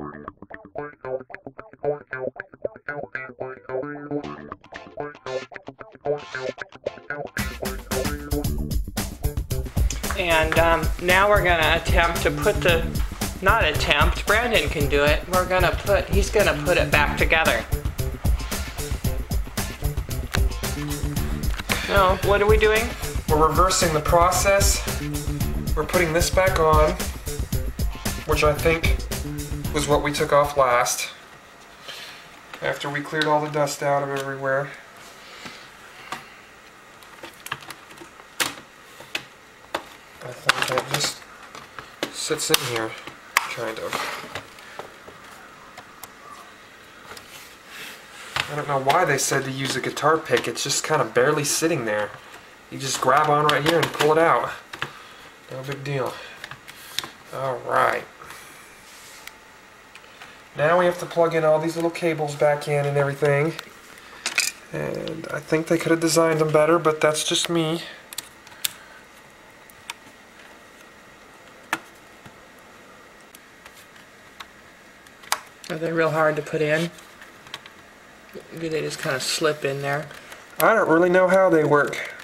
And now we're going to attempt to put the, not attempt, Brandon can do it. He's going to put it back together. No, what are we doing? We're reversing the process. We're putting this back on, which I think was what we took off last, after we cleared all the dust out of everywhere. I think it just sits in here, kind of. I don't know why they said to use a guitar pick. It's just kind of barely sitting there. You just grab on right here and pull it out. No big deal. Alright. Now we have to plug in all these little cables back in and everything. And I think they could have designed them better, but that's just me. Are they real hard to put in? Do they just kind of slip in there? I don't really know how they work.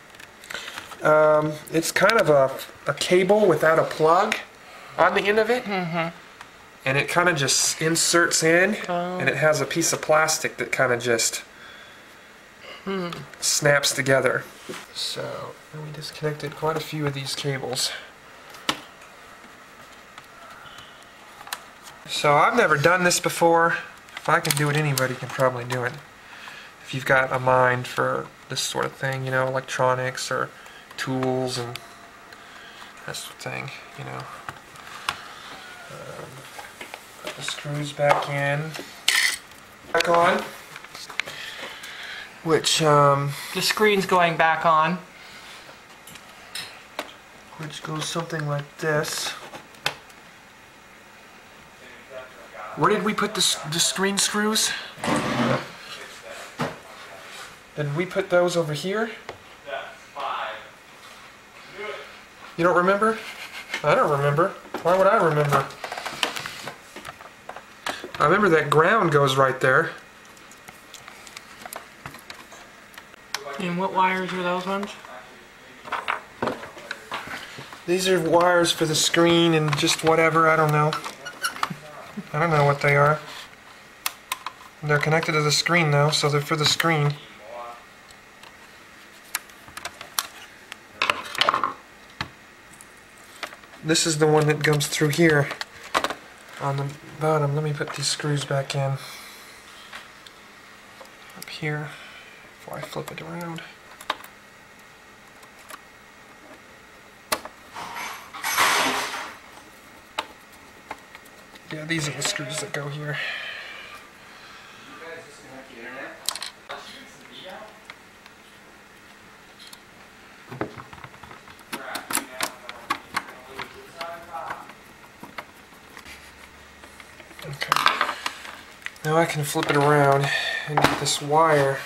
It's kind of a cable without a plug on the end of it. Mm-hmm. And it kind of just inserts in, and it has a piece of plastic that kind of just snaps together. So, we disconnected quite a few of these cables. So I've never done this before. If I can do it, anybody can probably do it. If you've got a mind for this sort of thing, you know, electronics or tools and that sort of thing, you know. Put the screws back in. Back on. Which, the screen's going back on. Which goes something like this. Where did we put the screen screws? Did we put those over here? You don't remember? I don't remember. Why would I remember? I remember that ground goes right there. And what wires are those ones? These are wires for the screen and just whatever, I don't know. I don't know what they are. They're connected to the screen though, so they're for the screen. This is the one that comes through here on the bottom. Let me put these screws back in. Up here, before I flip it around. Yeah, these are the screws that go here. Okay. Now I can flip it around and get this wire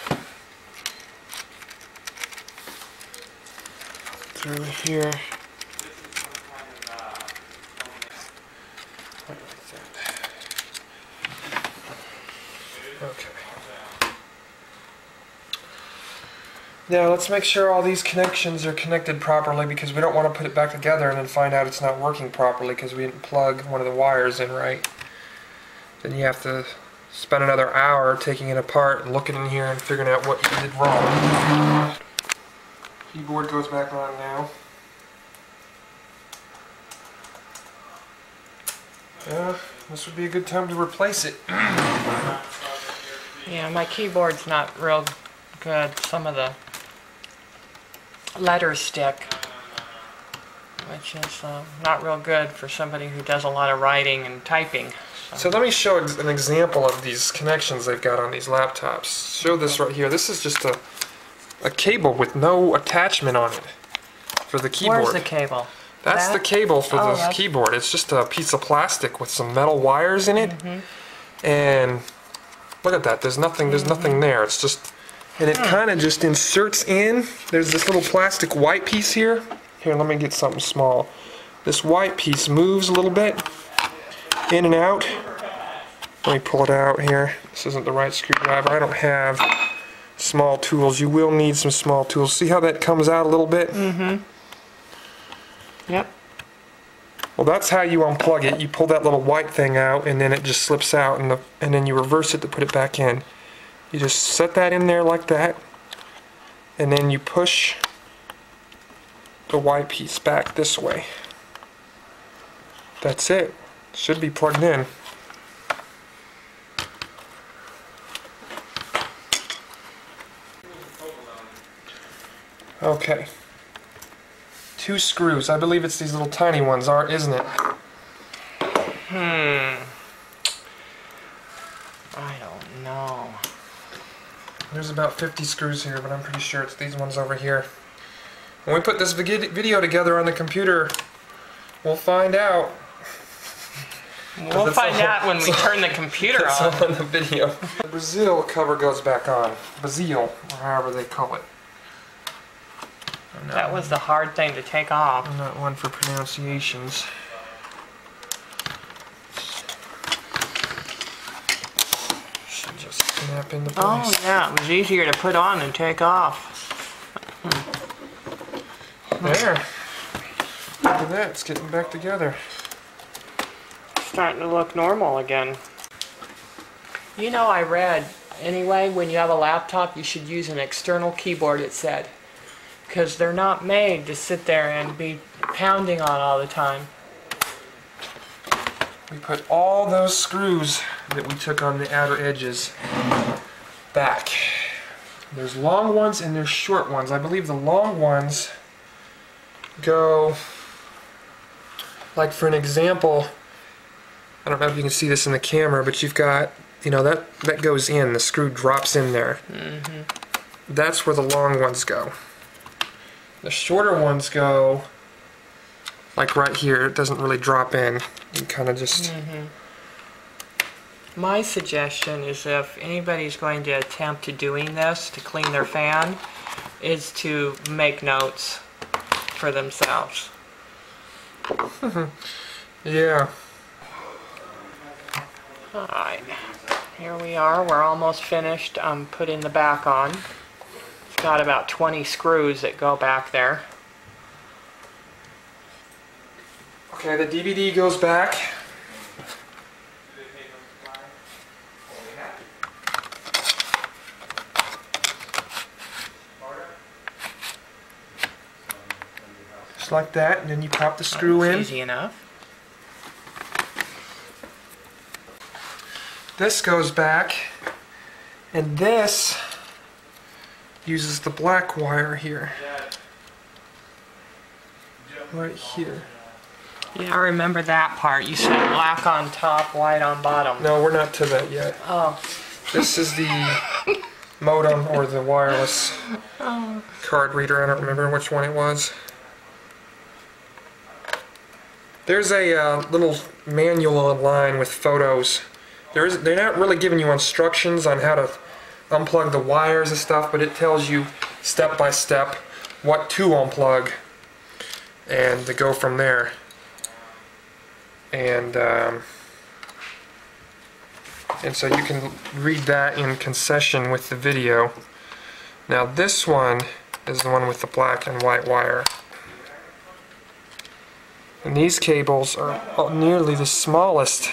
through here. Okay. Now let's make sure all these connections are connected properly, because we don't want to put it back together and then find out it's not working properly because we didn't plug one of the wires in right. Then you have to spend another hour taking it apart and looking in here and figuring out what you did wrong. Keyboard goes back on now. Yeah, this would be a good time to replace it. Yeah, my keyboard's not real good. Some of the letters stick, which is not real good for somebody who does a lot of writing and typing. So let me show an example of these connections they've got on these laptops. Show this right here. This is just a cable with no attachment on it for the keyboard. Where's the cable? That's the cable for the keyboard. It's just a piece of plastic with some metal wires in it. And look at that. There's nothing there. It's just, and it kind of just inserts in. There's this little plastic white piece here. Here, let me get something small. This white piece moves a little bit in and out, Let me pull it out here. This isn't the right screwdriver. I don't have small tools. You will need some small tools. See how that comes out a little bit? Mm-hmm. Yep. Well, that's how you unplug it. You pull that little white thing out, and then it just slips out, and then you reverse it to put it back in. You just set that in there like that, and then you push the white piece back this way. That's it. Should be plugged in. Okay. 2 screws. I believe it's these little tiny ones, isn't it? I don't know. There's about 50 screws here, but I'm pretty sure it's these ones over here. When we put this video together on the computer, we'll find out. We'll find out when we turn the computer on. On the video. The Brazil cover goes back on. Brazil, or however they call it. That was the hard thing to take off. I'm not one for pronunciations. Should just snap into place. Oh yeah, it was easier to put on than take off. There. Look at that, it's getting back together. Starting to look normal again. You know, I read, anyway, when you have a laptop, you should use an external keyboard, it said. Because they're not made to sit there and be pounding on all the time. We put all those screws that we took on the outer edges back. There's long ones and there's short ones. I believe the long ones go, like for an example, I don't know if you can see this in the camera, but you've got, you know, that goes in, the screw drops in there. Mm-hmm. That's where the long ones go. The shorter ones go like right here. It doesn't really drop in. You kind of just... Mm-hmm. My suggestion is if anybody's going to attempt to doing this, to clean their fan, is to make notes for themselves. Yeah. Alright, here we are. We're almost finished putting the back on. It's got about 20 screws that go back there. Okay, the DVD goes back. Just like that, and then you pop the screw in. Easy enough. This goes back, and this uses the black wire here. Right here. Yeah, I remember that part. You said black on top, white on bottom. No, we're not to that yet. Oh. This is the modem or the wireless card reader. I don't remember which one it was. There's a little manual online with photos. They're not really giving you instructions on how to unplug the wires and stuff, but it tells you step by step what to unplug and to go from there. And so you can read that in concession with the video. Now this one is the one with the black and white wire. And these cables are nearly the smallest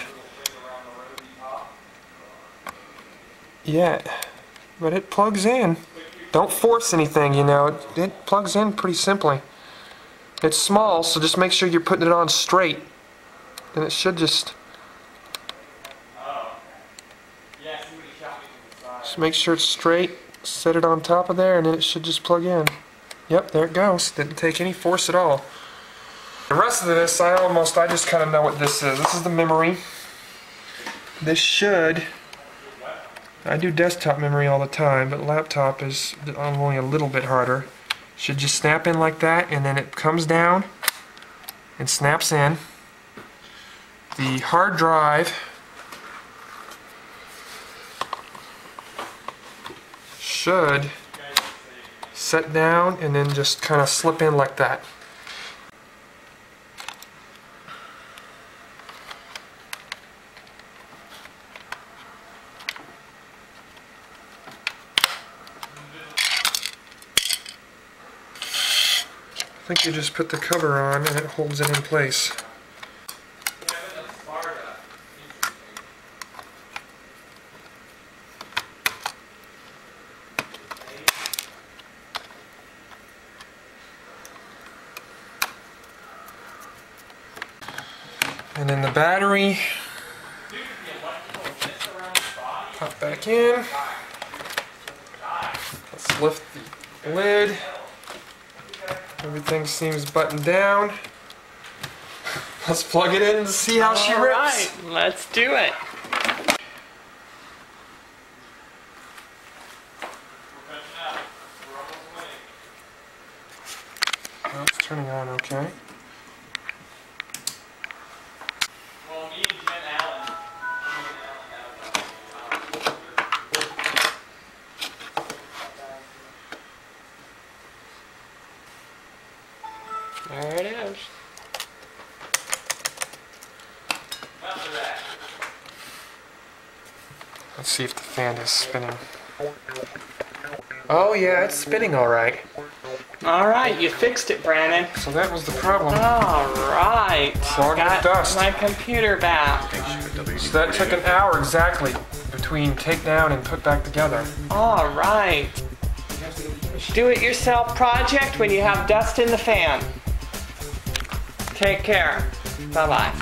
yet. But it plugs in. Don't force anything, you know. It plugs in pretty simply. It's small, so just make sure you're putting it on straight. And it should just make sure it's straight, set it on top of there, and then it should just plug in. Yep, there it goes. Didn't take any force at all. The rest of this, I just kind of know what this is. This is the memory. This should, I do desktop memory all the time, but laptop is only a little bit harder. Should just snap in like that, and then it comes down and snaps in. The hard drive should set down and then just kind of slip in like that. think you just put the cover on and it holds it in place. And then the battery, pop back in. Let's lift the lid. Everything seems buttoned down. Let's plug it in and see how she rips. Alright, let's do it. Oh, it's turning on okay. There it is. Let's see if the fan is spinning. Oh yeah, it's spinning alright. Alright, you fixed it, Brandon. So that was the problem. Alright. Clogged with dust. My computer back. So that took an hour exactly between takedown and put back together. Alright. Do-it-yourself project when you have dust in the fan. Take care. Bye-bye.